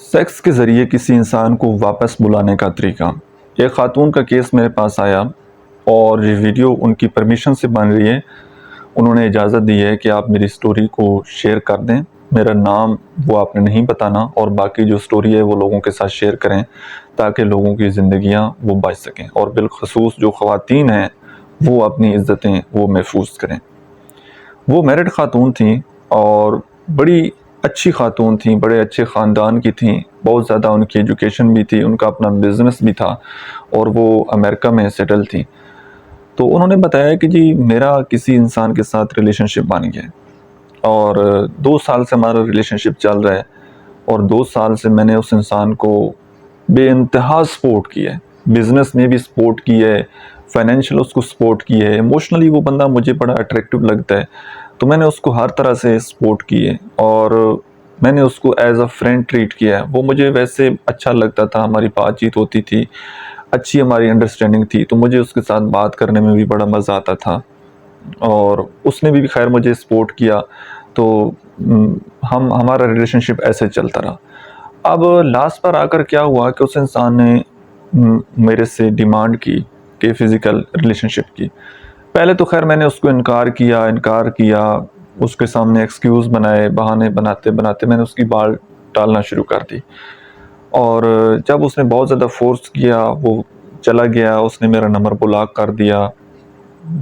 Sex کے ذریعے کسی انسان کو واپس بلانے کا طریقہ۔ ایک خاتون کا کیس میرے پاس آیا اور یہ ویڈیو ان کی پرمیشن سے بن رہی ہے۔ انہوں نے اجازت دی ہے کہ آپ میری سٹوری کو شیئر کر دیں، میرا نام وہ آپ نے نہیں بتانا، اور باقی جو سٹوری ہے وہ لوگوں کے ساتھ شیئر کریں تاکہ لوگوں کی زندگیاں وہ بچ سکیں، اور بالخصوص جو خواتین ہیں وہ اپنی عزتیں وہ محفوظ کریں۔ وہ میرڈ خاتون تھیں اور بڑی اچھی خاتون تھیں، بڑے اچھے خاندان کی تھیں، بہت زیادہ ان کی ایجوکیشن بھی تھی، ان کا اپنا بزنس بھی تھا، اور وہ امریکہ میں سیٹل تھیں۔ تو انہوں نے بتایا کہ جی میرا کسی انسان کے ساتھ ریلیشن شپ بن گیا، اور 2 سال سے ہمارا ریلیشن شپ چل رہا ہے، اور 2 سال سے میں نے اس انسان کو بے انتہا سپورٹ کیا ہے، بزنس میں بھی سپورٹ کی ہے، فائنینشیل اس کو سپورٹ کی ہے، ایموشنلی وہ بندہ مجھے بڑا اٹریکٹیو لگتا ہے، تو میں نے اس کو ہر طرح سے سپورٹ کی ہے، اور میں نے اس کو ایز اے فرینڈ ٹریٹ کیا ہے۔ وہ مجھے ویسے اچھا لگتا تھا، ہماری بات چیت ہوتی تھی، اچھی ہماری انڈرسٹینڈنگ تھی، تو مجھے اس کے ساتھ بات کرنے میں بھی بڑا مزہ آتا تھا، اور اس نے بھی خیر مجھے سپورٹ کیا، تو ہمارا ریلیشن شپ ایسے چلتا رہا۔ اب لاسٹ پر آ کر کیا ہوا کہ اس انسان نے میرے سے ڈیمانڈ کی کہ فزیکل ریلیشن شپ کی۔ پہلے تو خیر میں نے اس کو انکار کیا، اس کے سامنے ایکسکیوز بنائے، بہانے بناتے بناتے میں نے اس کی بال ٹالنا شروع کر دی، اور جب اس نے بہت زیادہ فورس کیا، وہ چلا گیا، اس نے میرا نمبر بلاک کر دیا،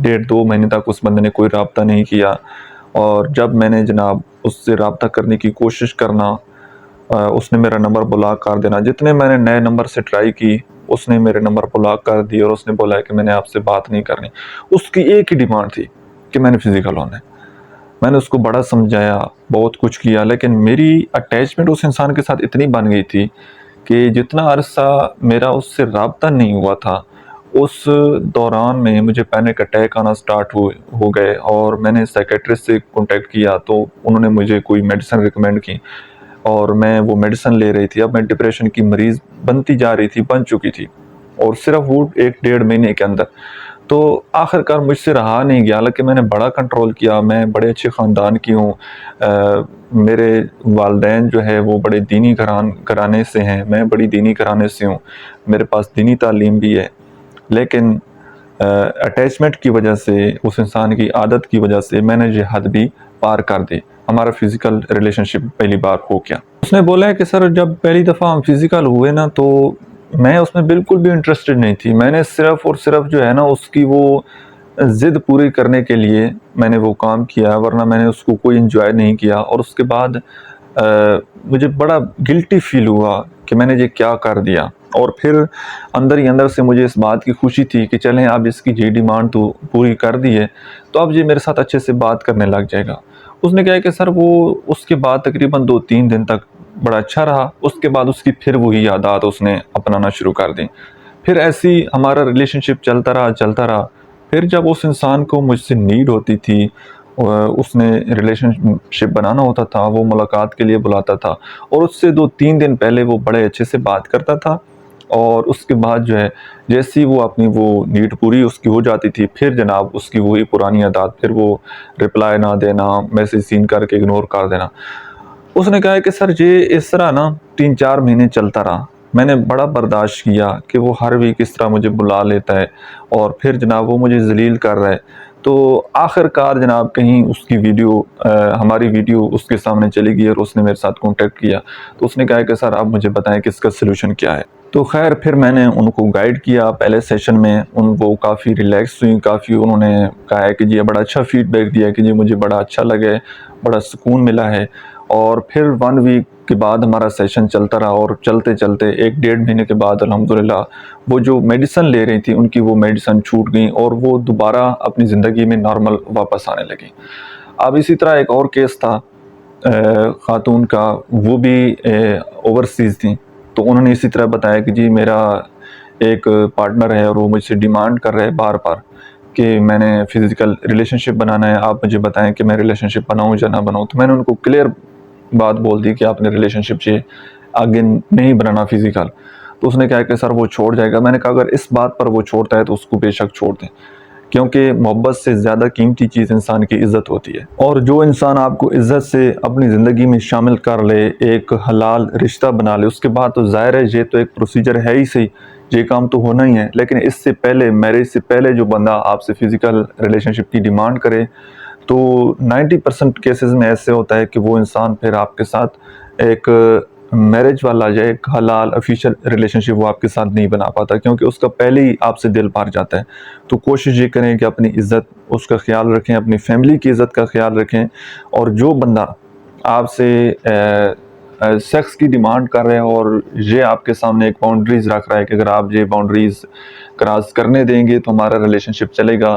1.5-2 مہینے تک اس بندے نے کوئی رابطہ نہیں کیا، اور جب میں نے جناب اس سے رابطہ کرنے کی کوشش کرنا، اس نے میرا نمبر بلاک کر دینا، جتنے میں نے نئے نمبر سے ٹرائی کی اس نے میرے نمبر بلاک کر دی، اور اس نے بولا ہے کہ میں نے آپ سے بات نہیں کرنی۔ اس کی ایک ہی ڈیمانڈ تھی کہ میں نے فزیکل ہونا ہے۔ میں نے اس کو بڑا سمجھایا، بہت کچھ کیا، لیکن میری اٹیچمنٹ اس انسان کے ساتھ اتنی بن گئی تھی کہ جتنا عرصہ میرا اس سے رابطہ نہیں ہوا تھا، اس دوران میں مجھے پینک اٹیک آنا سٹارٹ ہو گئے، اور میں نے سائیکیٹرسٹ سے کانٹیکٹ کیا تو انہوں نے مجھے کوئی میڈیسن ریکمینڈ کی، اور میں وہ میڈیسن لے رہی تھی۔ اب میں ڈپریشن کی مریض بنتی جا رہی تھی، بن چکی تھی، اور صرف وہ 1-1.5 مہینے کے اندر تو آخر کار مجھ سے رہا نہیں گیا، حالانکہ میں نے بڑا کنٹرول کیا۔ میں بڑے اچھے خاندان کی ہوں، میرے والدین جو ہے وہ بڑے دینی گھرانے سے ہیں، میں بڑی دینی گھرانے سے ہوں، میرے پاس دینی تعلیم بھی ہے، لیکن اٹیچمنٹ کی وجہ سے، اس انسان کی عادت کی وجہ سے میں نے یہ حد بھی پار کر دی۔ ہمارا فزیکل ریلیشن شپ پہلی بار ہو گیا۔ اس نے بولا ہے کہ سر جب پہلی دفعہ ہم فزیکل ہوئے نا، تو میں اس میں بالکل بھی انٹرسٹڈ نہیں تھی، میں نے صرف اور صرف جو ہے نا اس کی وہ ضد پوری کرنے کے لیے میں نے وہ کام کیا، ورنہ میں نے اس کو کوئی انجوائے نہیں کیا۔ اور اس کے بعد مجھے بڑا گلٹی فیل ہوا کہ میں نے یہ کیا کر دیا، اور پھر اندر ہی اندر سے مجھے اس بات کی خوشی تھی کہ چلیں اب اس کی یہ ڈیمانڈ تو پوری کر دی ہے، تو اب یہ میرے ساتھ اچھے سے بات کرنے لگ جائے گا۔ اس نے کہا کہ سر وہ اس کے بعد تقریباً 2-3 دن تک بڑا اچھا رہا، اس کے بعد اس کی پھر وہی عادات اس نے اپنانا شروع کر دیں۔ پھر ایسی ہمارا ریلیشن شپ چلتا رہا۔ پھر جب اس انسان کو مجھ سے نیڈ ہوتی تھی، اس نے ریلیشن شپ بنانا ہوتا تھا، وہ ملاقات کے لیے بلاتا تھا، اور اس سے 2-3 دن پہلے وہ بڑے اچھے سے بات کرتا تھا، اور اس کے بعد جو ہے جیسی وہ اپنی وہ نیڈ پوری اس کی ہو جاتی تھی، پھر جناب اس کی وہی پرانی عادات، پھر وہ رپلائی نہ دینا، میسیج سین کر کے اگنور کر دینا۔ اس نے کہا کہ سر یہ اس طرح نا 3-4 مہینے چلتا رہا۔ میں نے بڑا برداشت کیا کہ وہ ہر ویک اس طرح مجھے بلا لیتا ہے، اور پھر جناب وہ مجھے ذلیل کر رہا ہے۔ تو آخر کار جناب کہیں اس کی ہماری ویڈیو اس کے سامنے چلی گئی، اور اس نے میرے ساتھ کانٹیکٹ کیا، تو اس نے کہا کہ سر آپ مجھے بتائیں کہ اس کا سلوشن کیا ہے۔ تو خیر پھر میں نے ان کو گائیڈ کیا، پہلے سیشن میں وہ کافی ریلیکس ہوئی، کافی انہوں نے کہا ہے کہ جی بڑا اچھا فیڈ بیک دیا کہ جی مجھے بڑا اچھا لگے، بڑا سکون ملا ہے۔ اور پھر 1 ویک کے بعد ہمارا سیشن چلتا رہا، اور چلتے 1-1.5 مہینے کے بعد الحمدللہ وہ جو میڈیسن لے رہی تھی ان کی وہ میڈیسن چھوٹ گئیں، اور وہ دوبارہ اپنی زندگی میں نارمل واپس آنے لگیں۔ اب اسی طرح ایک اور کیس تھا خاتون کا، وہ بھی اوورسیز تھیں، تو انہوں نے اسی طرح بتایا کہ جی میرا ایک پارٹنر ہے، اور وہ مجھ سے ڈیمانڈ کر رہے بار بار کہ میں نے فزیکل ریلیشن شپ بنانا ہے، آپ مجھے بتائیں کہ میں ریلیشن شپ بناؤں یا نہ بناؤں۔ تو میں نے ان کو کلیئر بات بول دی کہ آپ نے ریلیشن شپ سے آگے نہیں بنانا فزیکل۔ تو اس نے کہا کہ سر وہ چھوڑ جائے گا۔ میں نے کہا اگر اس بات پر وہ چھوڑتا ہے تو اس کو بے شک چھوڑ دیں، کیونکہ محبت سے زیادہ قیمتی چیز انسان کی عزت ہوتی ہے، اور جو انسان آپ کو عزت سے اپنی زندگی میں شامل کر لے، ایک حلال رشتہ بنا لے، اس کے بعد تو ظاہر ہے یہ تو ایک پروسیجر ہے ہی صحیح، یہ کام تو ہونا ہی ہے، لیکن اس سے پہلے، میرج سے پہلے جو بندہ آپ سے فزیکل ریلیشن شپ کی ڈیمانڈ کرے تو 90% کیسز میں ایسے ہوتا ہے کہ وہ انسان پھر آپ کے ساتھ ایک میرج والا یا ایک حلال افیشل ریلیشن شپ وہ آپ کے ساتھ نہیں بنا پاتا، کیونکہ اس کا پہلے ہی آپ سے دل پار جاتا ہے۔ تو کوشش یہ کریں کہ اپنی عزت اس کا خیال رکھیں، اپنی فیملی کی عزت کا خیال رکھیں، اور جو بندہ آپ سے سیکس کی ڈیمانڈ کر رہے ہیں اور یہ آپ کے سامنے ایک باؤنڈریز رکھ رہا ہے کہ اگر آپ یہ باؤنڈریز کراس کرنے دیں گے تو ہمارا ریلیشن شپ چلے گا،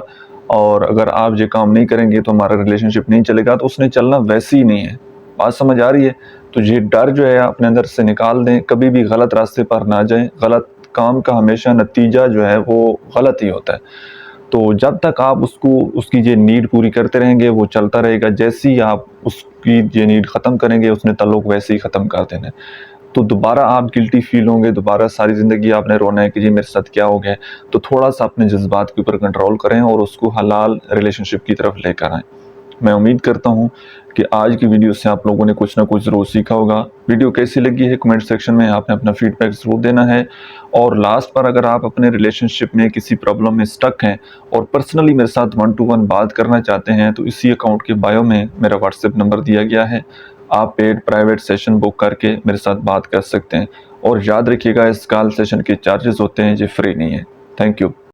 اور اگر آپ یہ کام نہیں کریں گے تو ہمارا ریلیشن شپ نہیں چلے گا، تو اس نے چلنا ویسے ہی نہیں ہے۔ بات سمجھ آ رہی ہے؟ تو یہ ڈر جو ہے اپنے اندر سے نکال دیں، کبھی بھی غلط راستے پر نہ جائیں، غلط کام کا ہمیشہ نتیجہ جو ہے وہ غلط ہی ہوتا ہے۔ تو جب تک آپ اس کی یہ نیڈ پوری کرتے رہیں گے وہ چلتا رہے گا، جیسے ہی آپ اس کی یہ نیڈ ختم کریں گے اس نے تعلق ویسے ہی ختم کر دینا ہے۔ تو دوبارہ آپ گلٹی فیل ہوں گے، دوبارہ ساری زندگی آپ نے رونا ہے کہ جی میرے ساتھ کیا ہو گیا۔ تو تھوڑا سا اپنے جذبات کے اوپر کنٹرول کریں اور اس کو حلال ریلیشن شپ کی طرف لے کر آئیں۔ میں امید کرتا ہوں کہ آج کی ویڈیو سے آپ لوگوں نے کچھ نہ کچھ ضرور سیکھا ہوگا۔ ویڈیو کیسی لگی ہے کمنٹ سیکشن میں آپ نے اپنا فیڈ بیک ضرور دینا ہے، اور لاسٹ پر اگر آپ اپنے ریلیشن شپ میں کسی پرابلم میں سٹک ہیں اور پرسنلی میرے ساتھ 1 to 1 بات کرنا چاہتے ہیں تو اسی اکاؤنٹ کے بایو میں میرا واٹس ایپ نمبر دیا گیا ہے، آپ پیڈ پرائیویٹ سیشن بک کر کے میرے ساتھ بات کر سکتے ہیں، اور یاد رکھیے گا اس کال سیشن کے چارجز ہوتے ہیں، یہ فری نہیں ہے۔ Thank you.